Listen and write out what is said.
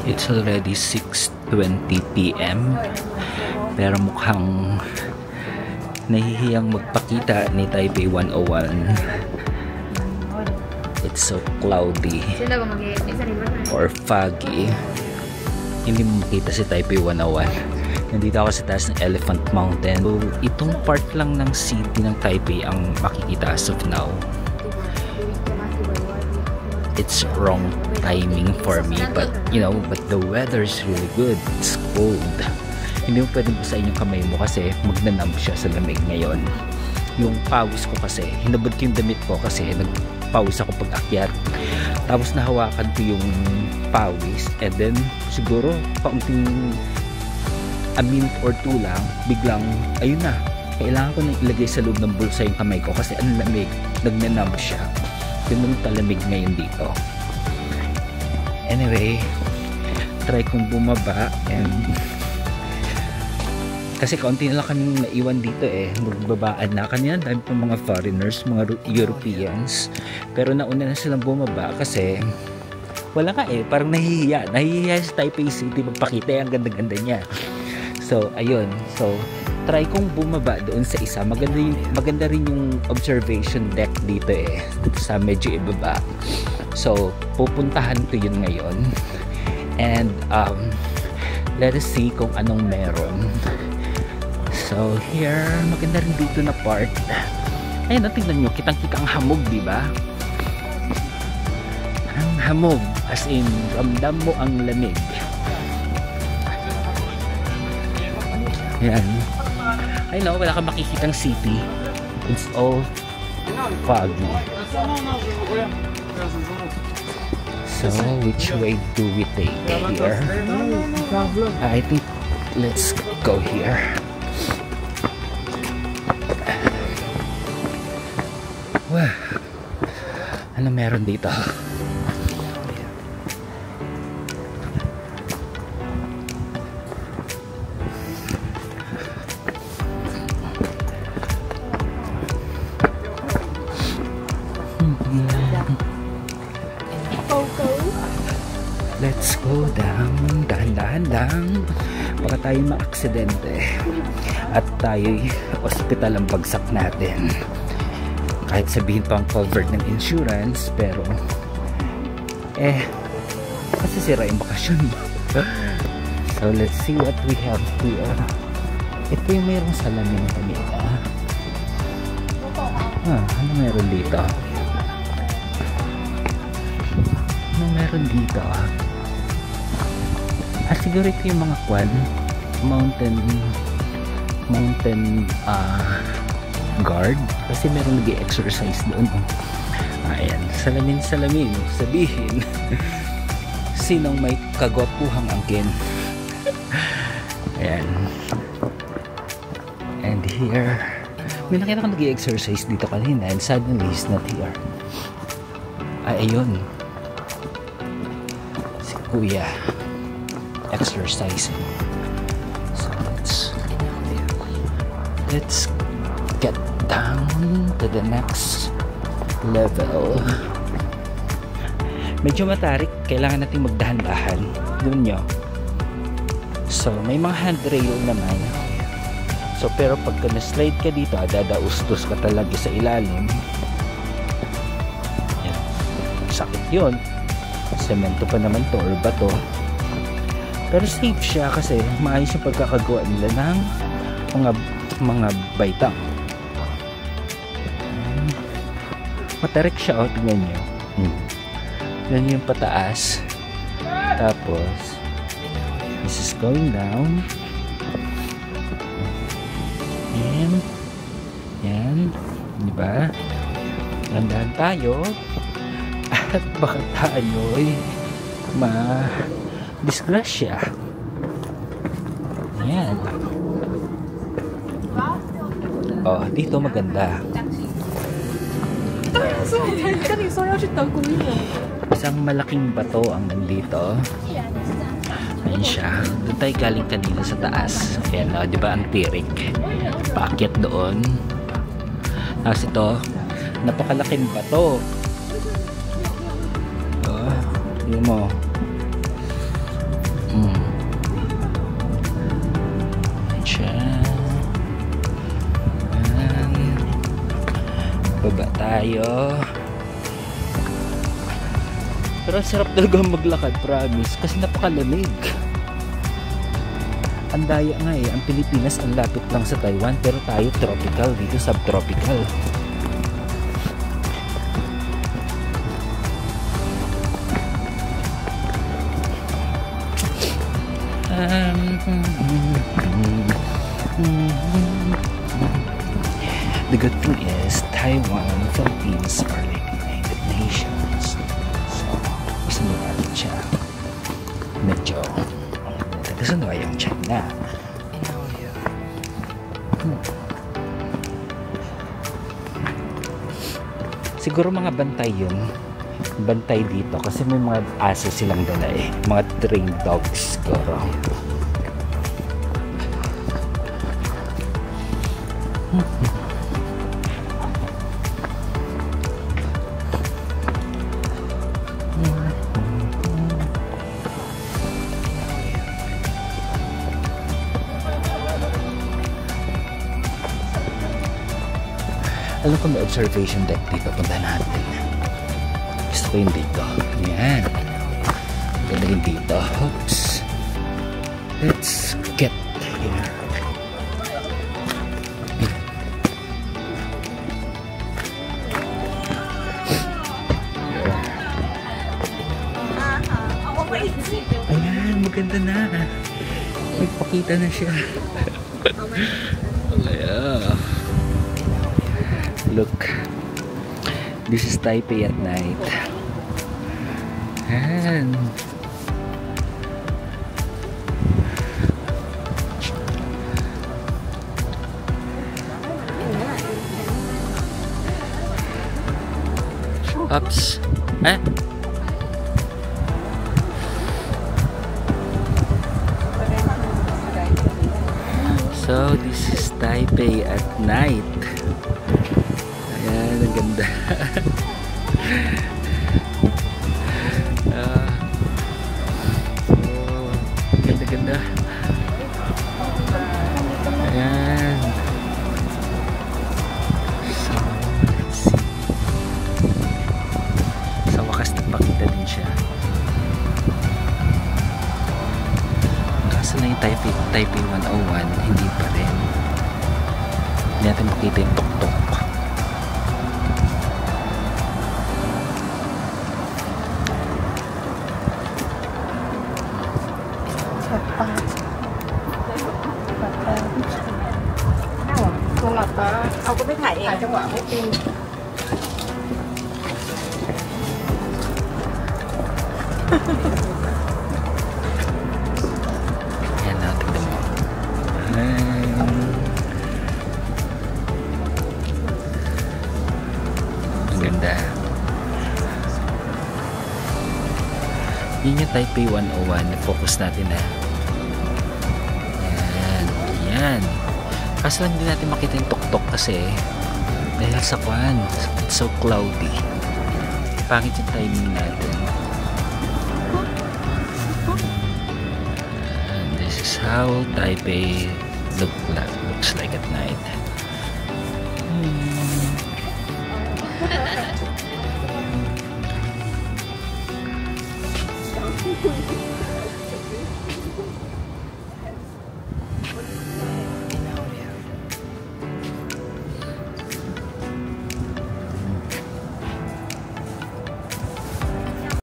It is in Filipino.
It's already 6:20 p.m. Pero mukhang nahihiyang magpakita ni Taipei 101. It's so cloudy or foggy. Hindi mo makita si Taipei 101. Nandito ako sa taas ng Elephant Mountain. So, itong part lang ng city ng Taipei ang makikita as of now. It's wrong timing for me, but you know, but the weather is really good. It's cold. Hindi mo pwedeng basahin yung kamay mo kasi magnanamp siya sa lamig ngayon. Yung pawis ko kasi, hinabad ko yung damit ko kasi nagpawis ako pag akyat. Tapos nahawakan ko yung pawis and then siguro paunting a minute or two lang, biglang ayun na, kailangan ko nang ilagay sa loob ng bulsa yung kamay ko kasi ang lamig, nagnanamp siya. Ganun talamig ngayon dito. Anyway, try kong bumaba and kasi kaunti na lang kaming naiwan dito magbabaan na kanina, dami pa mga foreigners, mga Europeans, pero nauna na silang bumaba kasi wala nga parang nahihiya sa Taipei City magpakita ang ganda-ganda niya. So ayun, so try kong bumaba doon sa isa. Maganda rin yung observation deck dito sa medyo ibaba. So pupuntahan ko yun ngayon and let us see kung anong meron. So here, maganda rin dito na part. Ayun, tingnan nyo, kitang-kita ang hamog, diba? Ang hamog, as in ramdam mo ang lamig. Ayan. I know, wala kang makikitang city. It's all foggy. So, which way do we take here? I think let's go here. Wow. Ano meron dito? Let's go down. Dahan-dahan lang. Baka tayo ma-aksidente. At tayo'y hospital ang bagsak natin. Kahit sabihin pang covered ng insurance, pero kasi sira yung bakasyon. So let's see what we have here. Ito yung mayroong salamin kanina. Ano meron dito? Ano meron dito? Siguro ito yung mga mountain guard kasi meron nag-exercise doon. Ayan, salamin sabihin sinong may kagwapuhang angkin. Ayan, and here may nakita ko nag-exercise dito kanina and suddenly he's not here. Ayun, si kuya exercising. So let's get down to the next level. Medyo matarik, kailangan natin magdahan-dahan. Doon nyo. So may mga handrail naman. So pero pagka na-slide ka dito, dadaustos ka talaga sa ilalim. Yan. Sakit yun. Semento pa naman to or bato. Pero safe siya kasi maayos yung pagkakagawa nila ng mga baitang. Matarik siya, tingnan nyo. Yan yung pataas. Tapos this is going down. Yan, diba? Landahan tayo at baka tayo'y disgrasya. Ayan. Dito maganda. Isang malaking bato ang nandito. Ayan siya. Doon tayo galing kanina sa taas. Ayan, di ba ang tirik? Paakyat doon. Tapos ito, napakalaking bato. Yun mo. tayo. Pero ang sarap talaga maglakad, promise, kasi napakalamig. Ang daya nga eh, ang Pilipinas ang lapit lang sa Taiwan, pero tayo tropical, dito subtropical. The good thing is, Taiwan and Philippines are like United Nations. So, gusto natin siya. Medyo gusto yung China. Siguro mga bantay yun. Bantay dito kasi may mga aso silang dala eh. Mga trained dogs siguro. Alam ko may observation deck dito. Punta natin. Gusto ko yung dito. Ayan. Ganda yung dito. Oops. Let's get here. Ayan. Maganda na. Nagpakita na siya. Ayan. Look, this is Taipei at night. And ups, eh? So this is Taipei at night. Ayan, ang ganda. Ganda-ganda. Ayan. So, let's see. Sa wakas nagpakita din siya. Kaso na yung Taipei 101, hindi pa rin. Hindi natin makita yung tok-tok. Ông có biết thầy em trong quả với tim. Ayan na, tignan mo. Ang ganda. Yun yung Taipei 101. Focus natin na. Ayan. Ayan. Kaso lang hindi natin makita yung tok-tok kasi dahil sa kwan, it's so cloudy. Pangit yung timing natin. And this is how Taipei looks like at night.